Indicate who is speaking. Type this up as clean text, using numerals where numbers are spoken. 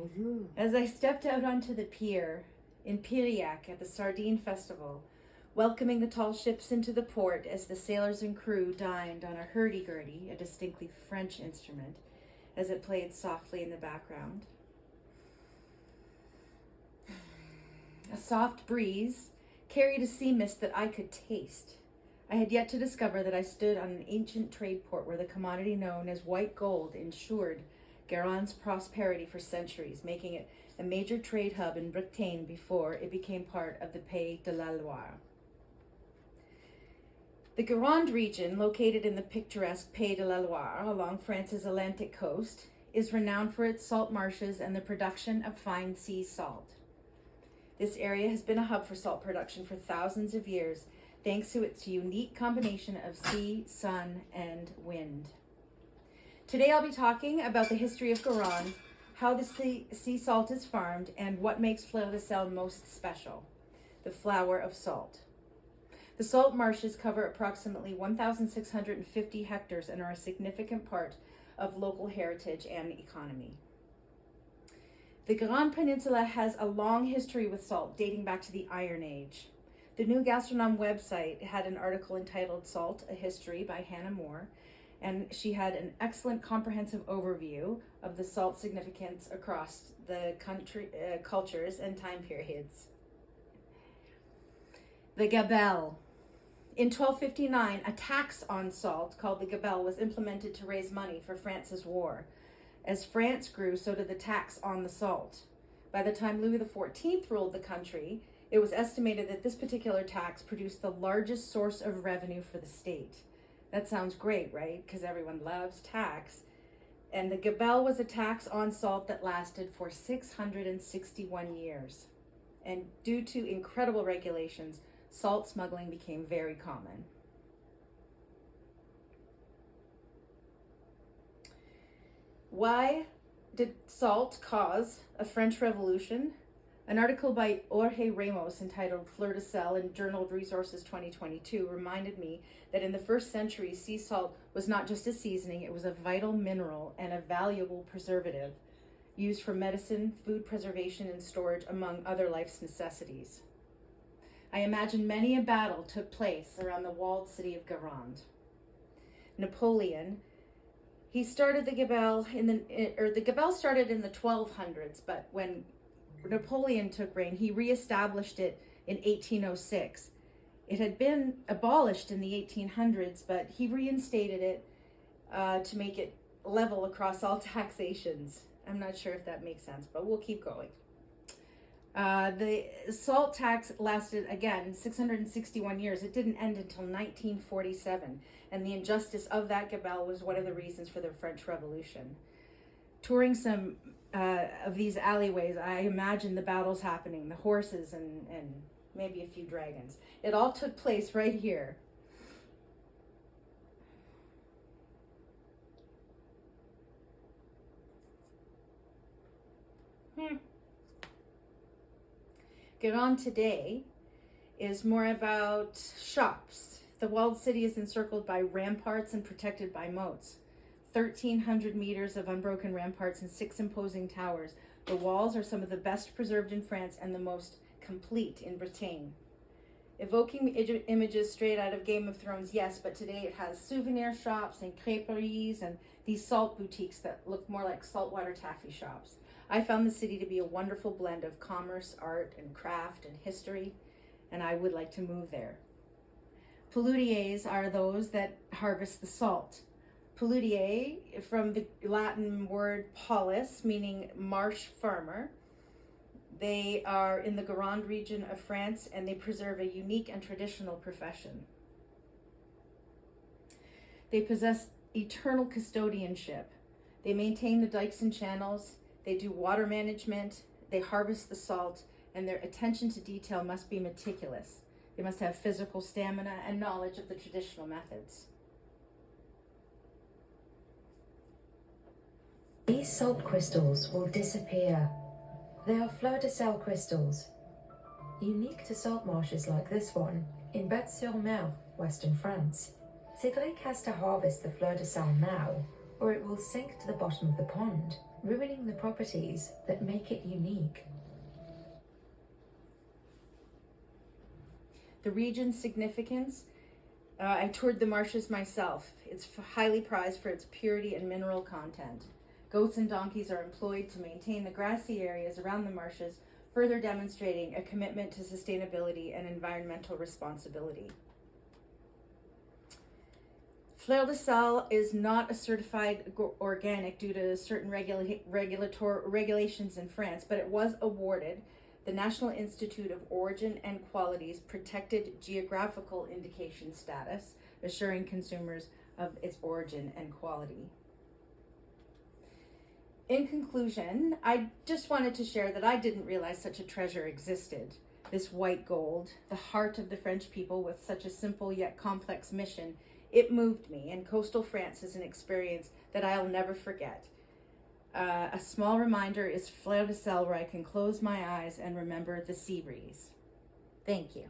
Speaker 1: Bonjour.
Speaker 2: As I stepped out onto the pier in Piriac at the Sardine Festival, welcoming the tall ships into the port as the sailors and crew dined on a hurdy-gurdy, a distinctly French instrument, as it played softly in the background. A soft breeze carried a sea mist that I could taste. I had yet to discover that I stood on an ancient trade port where the commodity known as white gold ensured Guérin's prosperity for centuries, making it a major trade hub in Bretagne before it became part of the Pays de la Loire. The Guérande region, located in the picturesque Pays de la Loire along France's Atlantic coast, is renowned for its salt marshes and the production of fine sea salt. This area has been a hub for salt production for thousands of years, thanks to its unique combination of sea, sun, and wind. Today I'll be talking about the history of Guérande, how the sea salt is farmed, and what makes Fleur de Sel most special, the flower of salt. The salt marshes cover approximately 1,650 hectares and are a significant part of local heritage and economy. The Guérande Peninsula has a long history with salt, dating back to the Iron Age. The New Gastronome website had an article entitled Salt, A History by Hannah Moore, and she had an excellent comprehensive overview of the salt significance across the country, cultures and time periods. The gabelle. In 1259, a tax on salt called the gabelle was implemented to raise money for France's war. As France grew, so did the tax on the salt. By the time Louis XIV ruled the country, it was estimated that this particular tax produced the largest source of revenue for the state. That sounds great, right? Because everyone loves tax. And the gabelle was a tax on salt that lasted for 661 years. And due to incredible regulations, salt smuggling became very common. Why did salt cause a French Revolution? An article by Jorge Ramos entitled Fleur de Sel in Journal of Resources 2022 reminded me that in the first century, sea salt was not just a seasoning, it was a vital mineral and a valuable preservative used for medicine, food preservation, and storage, among other life's necessities. I imagine many a battle took place around the walled city of Guérande. Napoleon, he started the gabelle the gabelle started in the 1200s, but when Napoleon took reign, he reestablished it in 1806. It had been abolished in the 1800s, but he reinstated it to make it level across all taxations. I'm not sure if that makes sense, but we'll keep going. The salt tax lasted, again, 661 years. It didn't end until 1947, and the injustice of that gabelle was one of the reasons for the French Revolution. Touring some of these alleyways, I imagine the battles happening, the horses and maybe a few dragons. It all took place right here. Guérande today is more about shops. The walled city is encircled by ramparts and protected by moats. 1,300 meters of unbroken ramparts and 6 imposing towers. The walls are some of the best preserved in France and the most complete in Bretagne. Evoking images straight out of Game of Thrones, yes, but today it has souvenir shops and crêperies and these salt boutiques that look more like saltwater taffy shops. I found the city to be a wonderful blend of commerce, art, and craft, and history, and I would like to move there. Paludiers are those that harvest the salt. Paludier, from the Latin word palus, meaning marsh farmer. They are in the Guérande region of France, and they preserve a unique and traditional profession. They possess eternal custodianship. They maintain the dikes and channels. They do water management. They harvest the salt, and their attention to detail must be meticulous. They must have physical stamina and knowledge of the traditional methods.
Speaker 3: These salt crystals will disappear. They are Fleur de Sel crystals, unique to salt marshes like this one in Bête-sur-Mer, western France. Cédric has to harvest the Fleur de Sel now, or it will sink to the bottom of the pond. ruining the properties that make it unique.
Speaker 2: The region's significance. I toured the marshes myself. It's highly prized for its purity and mineral content. Goats and donkeys are employed to maintain the grassy areas around the marshes, further demonstrating a commitment to sustainability and environmental responsibility. Fleur de Sel is not a certified organic due to certain regulations in France, but it was awarded the National Institute of Origin and Quality's protected geographical indication status, assuring consumers of its origin and quality. In conclusion, I just wanted to share that I didn't realize such a treasure existed. This white gold, the heart of the French people with such a simple yet complex mission, it moved me, and coastal France is an experience that I'll never forget. A small reminder is Fleur de Sel, where I can close my eyes and remember the sea breeze. Thank you.